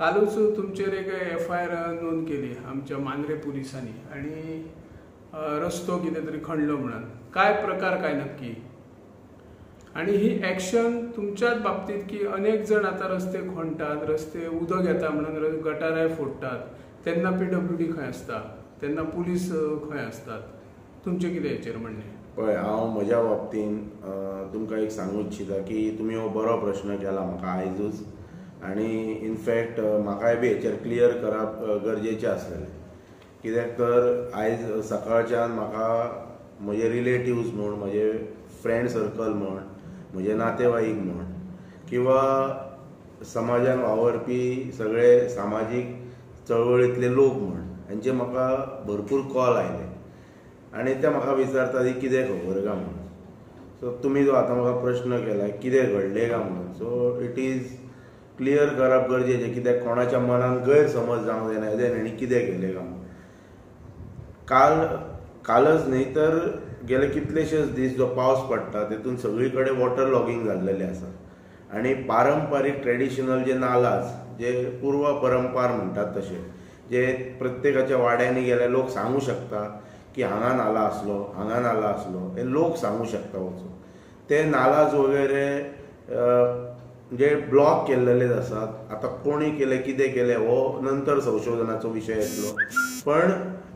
कालूच तुमचेर एक FIR नोंद केली आमच्या मांद्रे पुलिसांनी आणि रस्तो कितें तरी खणलो म्हणून काय प्रकार काय नक्की आणि ही ॲक्शन तुमच्याच बाबतीत की अनेक जण आता रस्ते खणतात रस्ते उदक येता म्हणून गटाराय फोडटात तेन्ना PWD खंय आसता तेन्ना पुलीस खंय असतात तुमचें कितें हेचेर म्हणणें पळय हांव म्हज्या बाबतीन तुमकां एक सांगूं इच्छिता की तुमी हो बरो प्रश्न केला म्हाका आयजूच आनी इनफॅक्ट म्हाकाय बी हेचेर क्लियर करप गरजेचें आसलेलें कित्याक तर आयज सकाळच्यान म्हाका म्हजे रिलेटिव्स म्हूण म्हजे फ्रेंड सर्कल म्हूण म्हजे नातेवाईक म्हूण किंवा समाजान वावरपी सगळे सामाजीक चळवळींतले लोक म्हूण हांचे म्हाका भरपूर कॉल आयले आनी ते म्हाका विचारतात ही कितें खबर काय म्हणून सो तुमी जो आतां म्हाका प्रश्न केला कितें घडलें काय म्हणून सो इट इज क्लियर करप गरजेचें कित्याक कोणाच्या मनान गैरसमज जावंक जायना हें हेणी कितें केलें काय म्हणून कालच न्ही तर गेले कितलेशेच दीस जो पावस पडटा तेतून सगळी कडेन वॉटर लॉगींग जाल्लेलें आसा आनी पारंपारीक ट्रेडिशनल जे नालाज जे पूर्व परंपार म्हणटात तशे जे प्रत्येकाच्या वाड्यांनी गेले लोक सांगू शकता की हांगा नाला आसलो हे लोक सांगू शकता वचून ते नालाज वगैरे जे ब्लॉक केल्लेले आसात आतां कोणी केले कितें केले हो नंतर संशोधनाचो विशय येतलो पण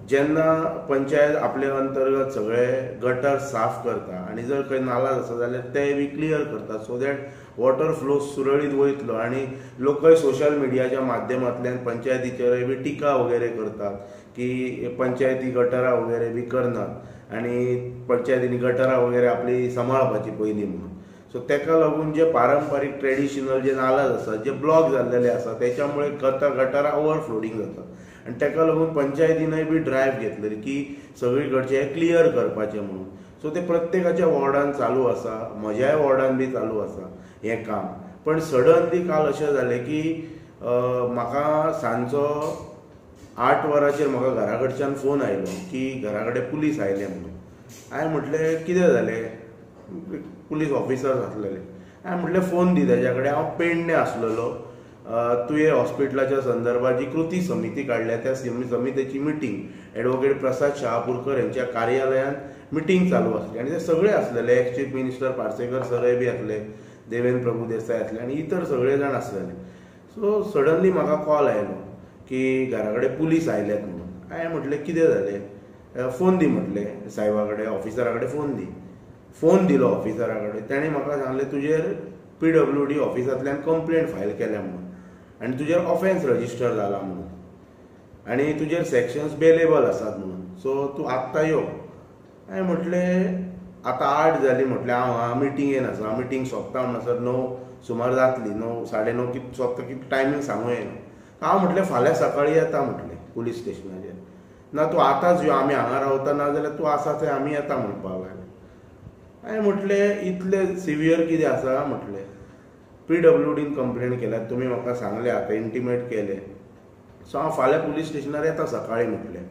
जेन्ना पंचायत आपले अंतर्गत सगळे गटर साफ करता आनी जर खंय नालाज आसा जाल्यार ते बी क्लियर करता सो दॅट वॉटर फ्लो सुरळीत वयतलो आनी लोकय सोशल मिडियाच्या माध्यमांतल्यान पंचायतीचेरय बी टिका वगैरे करतात की पंचायती गटारां वगैरे बी करनात आनी पंचायतींनी गटारां वगैरे आपली सांबाळपाची पयलीं म्हणून सो तेका लागून जे पारंपारीक ट्रेडिशनल जे नालाज आसात जे ब्लॉक जाल्लेले आसा त्याच्यामुळे गटारां ओवरफ्लोडींग जातात आनी तेका लागून पंचायतीनय बी ड्रायव्ह घेतलेली की सगळी कडचे हे क्लियर करपाचें म्हणून सो ते प्रत्येकाच्या वॉर्डान चालू आसा म्हज्याय वॉर्डान बी चालू आसा हें काम पण सडनली काल अशें जालें की म्हाका सांजचो 8 वरांचेर म्हाका घरा कडच्यान फोन आयलो की घरा कडेन पुलीस आयले म्हणून हांवें म्हटलें कितें जालें पुलीस ऑफिसर्स आसलेले हांवें म्हटलें फोन दी तेज्या कडेन हांव पेडणे आसलेलो तुवें हॉस्पिटलाच्या संदर्भात जी कृती समिती काडल्या त्या समितीची मिटींग एडवोकेट प्रसाद शहापूरकर यांच्या कार्यालयात मिटींग चालू आसली आनी ते सगळे आसलेले एक्स चीफ मिनिस्टर पार्सेकर सरय बी आसले देवेंद्र प्रभुदेसाय आसले आनी इतर सगळे जाण आसलेले सो सडनली म्हाका कॉल आयलो की घरा कडेन पुलीस आयल्यात म्हणून हांवें म्हटलें कितें जालें फोन दी म्हटलें साहेबा कडेन ऑफिसरा कडेन फोन दिलो ऑफिसरा कडेन ताणें म्हाका सांगलें तुजेर PWD ऑफिसांतल्यान कंप्लेंट फायल केल्या म्हणून आनी तुजेर ऑफेन्स रजिस्टर जाला म्हणून आनी तुजेर सेक्शन्स बेलेबल आसात म्हणून सो तूं आत्तां यो हांवें म्हटलें आतां 8 जाली म्हटलें हांव मिटिंगेन आसा मिटींग सोंपता म्हणसर 9 सुमार जातली 9 9:30 कितें सोंपता कितें टायमींग सांगूं येना हांव म्हटलें फाल्यां सकाळीं येता म्हटलें पुलीस स्टेशनाचेर ना तूं आतांच यो आमी हांगा रावता ना जाल्यार तूं आसा थंय आमी येता म्हणपाक लागलें हांवें म्हटलें इतलें सिवियर कितें आसा म्हटलें PWDन कंप्लेंट केल्या तुमी म्हाका सांगलें आतां इंटिमेट केलें सो हांव फाल्यां पुलीस स्टेशनार येता सकाळीं म्हटलें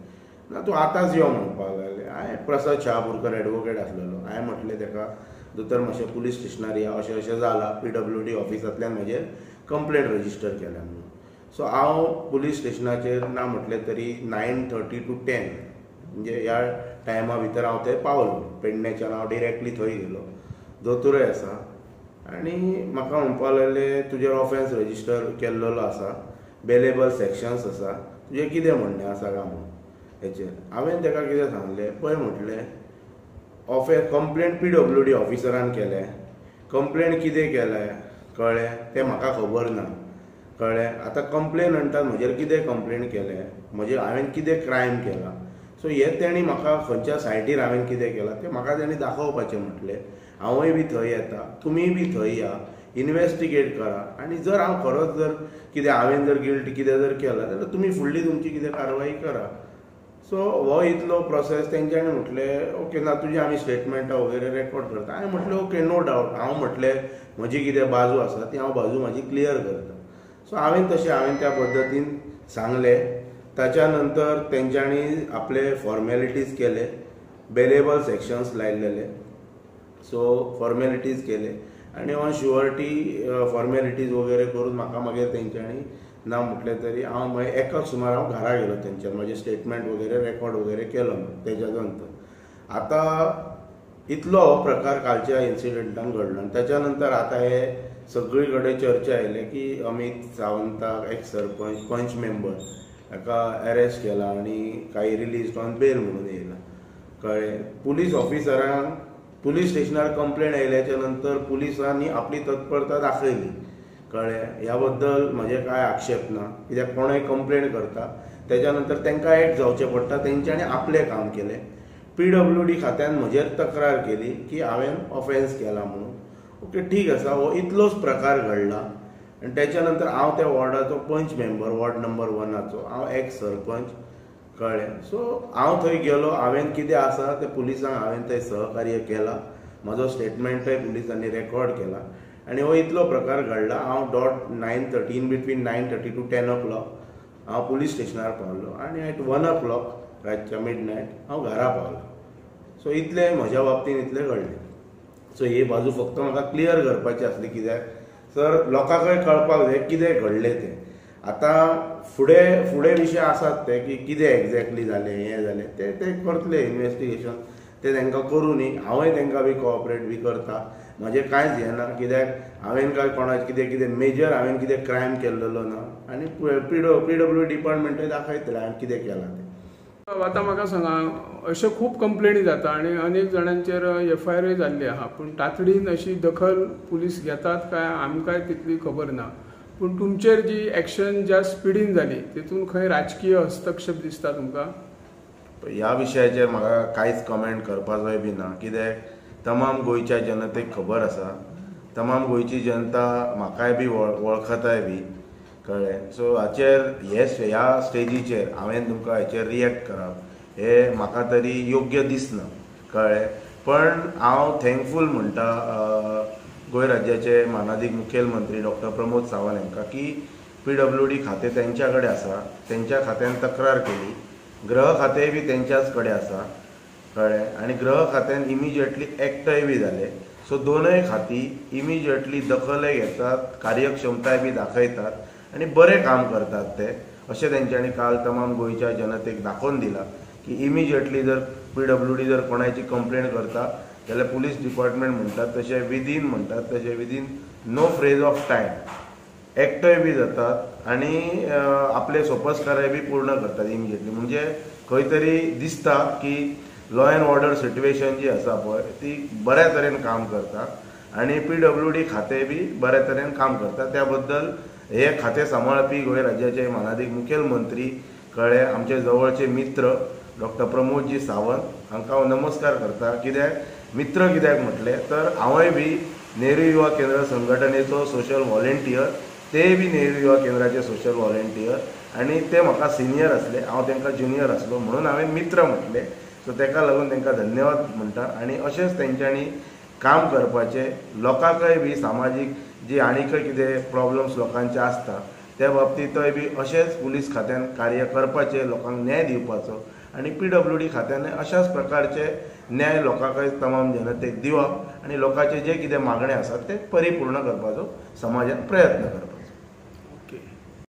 ना तूं आतांच यो म्हणपाक लागलें हांवें प्रसाद शहापूरकर एडवोकेट आसलेलो हांवें म्हटलें ताका दोतोर मातशें पुलीस स्टेशनार या अशें अशें जालां PWD ऑफिसांतल्यान म्हजेर कंप्लेंट रजिस्टर केल्या म्हणून सो हांव पुलीस स्टेशनाचेर ना म्हटलें तरी 9:30 to 10 म्हणजे ह्या टायमा भितर हांव थंय पावलो पेडणेच्यान हांव डिरेक्टली थंय गेलो दोतोरय आसा आनी म्हाका म्हणपाक लागले तुजेर ऑफेन्स रजिस्टर केल्लो आसा बेलेबल सेक्शन्स आसा तुजें कितें म्हणणें आसा काय म्हणून हेचेर हांवें ताका कितें सांगलें पळय म्हटलें कंप्लेंट PWD ऑफिसरान केलें कंप्लेंट कितें केलें कळ्ळें तें म्हाका खबर ना कळ्ळें आतां कंप्लेनंटान म्हजेर कितें कंप्लेंट केलें हांवें कितें क्रायम केला सो हें तेणी म्हाका खंयच्या सायटीर हांवें कितें केलां तें म्हाका तेणी दाखोवपाचें म्हटलें हांवूय बी थंय येता तुमीय बी थंय या इन्वेस्टिगेट करा आनी जर हांव खरोच जर कितें हांवें जर गिल्ट कितें जर केलां जाल्यार तुमी फुडली तुमची कितें कारवाई करा सो हो इतलो प्रोसेस तेंच्यांनी म्हटलें ओके ना तुजी आमी स्टेटमेंटां वगैरे रेकॉर्ड करता हांवें म्हटलें ओके नो डावट हांव म्हटलें म्हजी कितें बाजू आसा ती हांव बाजू म्हाजी क्लियर करता सो हांवें त्या पद्दतीन सांगलें ताच्या नंतर तेंच्यांनी आपले फॉर्मेलिटीज केले बेलेबल सेक्शन्स लायलेले सो फॉर्मेलिटीज केले आनी ऑन शुअरिटी फॉर्मेलिटीज वगैरे करून म्हाका मागीर तेंच्यांनी ना म्हटलें तरी हांव मागीर एकाक सुमार हांव घरा गेलो तेंच्यान म्हाजें स्टेटमेंट वगैरे रेकॉर्ड वगैरे केलो तेज्या नंतर आतां इतलो हो प्रकार कालच्या इन्सिडंटान घडलो आनी त्याच्या नंतर आतां हे सगळी कडेन चर्चा आयले की अमित सावंताक एक्स सरपंच पंच मेंबर हाका अरेस्ट केला आनी काही रिलीज ऑन बेल म्हणून येयला कळ्ळें. पुलीस ऑफिसरांक पुलीस स्टेशनार कंप्लेंट आयल्याच्या नंतर पुलिसांनी आपली तत्परता दाखयली कळ्ळें. ह्या बद्दल म्हजे कांय आक्षेप ना कित्याक कोणूय कंप्लेंट करता तेच्या नंतर तांकां एक्ट जावचें पडटा. तेंच्यांनी आपलें काम केलें. PWD खात्यान म्हजेर तक्रार केली की हांवें ऑफेन्स केला म्हणून. ओके ठीक आसा, हो इतलोच प्रकार घडला आनी त्याच्या नंतर हांव त्या वॉर्डाचो पंच मेंबर वॉर्ड नंबर 1 हांव एक्स सरपंच कळ्ळें. सो हांव थंय गेलो. हांवें कितें आसा ते पुलिसांक हांवें थंय सहकार्य केलां. म्हजो स्टेटमेंटूय पुलिसांनी रेकॉर्ड केला आनी हो इतलो प्रकार घडला. हांव डॉट 9:13 बिटवीन 9:30 to 10 o'clock हांव पुलीस स्टेशनार पावलो आनी एट 1 o'clock रातच्या मिडनायट हांव घरा पावलो. सो इतलें म्हज्या बाबतींत इतलें घडलें. सो ही बाजू फक्त म्हाका क्लियर करपाची आसली कित्याक सर लोकांकय कळपाक जाय कितें घडलें तें. आतां फुडें विशय आसात ते की कितें एक्झॅक्टली जालें हें जालें ते करतले इन्वेस्टिगेशन ते तांकां करूं न्ही. हांवूय तांकां बी कोऑपरेट बी करता. म्हजें कांयच हें ना कित्याक हांवें काय कोणाचें कितें मेजर हांवें कितें क्रायम केल्लो ना आनी PWD डिपार्टमेंटूय दाखयतलें हांवें कितें केलां तें. आतां म्हाका सांगा अश्यो खूब कंप्लेनी जाता आनी अनेक जाणांचेर FIR जाल्ली आहा पूण तातडीन अशी दखल पुलीस घेतात काय आमकांय तितली खबर ना. पूण तुमचेर जी एक्शन ज्या स्पिडीन जाली तितून खंय राजकीय हस्तक्षेप दिसता तुमकां? ह्या विशयाचेर म्हाका कांयच कमेंट करपाचोय बी ना कित्याक तमाम गोंयच्या जनतेक खबर आसा. तमाम गोंयची जनता म्हाकाय बी वळखताय बी कळ्ळें. सो हाचेर ह्या स्टेजीचेर हांवें तुमकां हेचेर रिएक्ट करप हें म्हाका तरी योग्य दिसना कळ्ळें. पण हांव थँकफूल म्हणटा गोंय राज्याचे मानाधीक मुखेलमंत्री डॉक्टर प्रमोद सावंत हांकां की PWD खातें तेंच्या कडेन आसा. तेंच्या खात्यान तक्रार केली. गृह खातेंय बी तेंच्याच कडेन आसा कळ्ळें. आनी गृह खात्यान इमिजिएटली एक्टय बी जालें. सो दोनूय खातीं इमिजिएटली दखलय घेतात, कार्यक्षमताय बी दाखयतात आनी बरें काम करतात ते अशें तेंच्यांनी काल तमाम गोंयच्या जनतेक दाखोवन दिला की इमिजिएटली जर PWD जर कोणाची कंप्लेंट करता जाल्यार पुलीस डिपार्टमेंट म्हणटात तशें within no phrase of time एक्टय बी जातात आनी आपले सोपस्काराय बी पूर्ण करतात इमिजिएटली. म्हणजे खंय तरी दिसता की लॉ अँड ऑर्डर सिट्युएशन जी आसा पळय ती बऱ्या तरेन काम करता आनी PWD खातें बी बऱ्या तरेन काम करता. त्या बद्दल हे खातें सांबाळपी गोंय राज्याचे मानाधीक मुखेलमंत्री कळ्ळें आमचे जवळचे मित्र डॉक्टर प्रमोदजी सावंत हांकां हांव नमस्कार करता. कित्याक मित्र कित्याक म्हटलें तर हांवय बी नेहरू युवा केंद्र संघटनेचो सोशल व्हॉलेंटियर, तेय बी नेहरू युवा केंद्राचे सोशल व्हॉलेंटियर आनी ते म्हाका सिनियर आसले, हांव तांकां ज्युनियर आसलो म्हणून हांवें मित्र म्हटलें. सो ताका लागून तांकां धन्यवाद म्हणटा आनी अशेंच तेंच्यांनी काम करपाचें. लोकांकय बी सामाजीक जी आनीकय कितें प्रॉब्लम्स लोकांचे आसता त्या बाबतींतय बी अशेंच पुलीस खात्यान कार्य करपाचें, लोकांक न्याय दिवपाचो आनी PWD खात्यान अशाच प्रकारचे न्याय लोकांकय तमाम जनतेक दिवप आनी लोकांचे जे कितें मागणे आसात ते परिपूर्ण करपाचो समाजान प्रयत्न करप.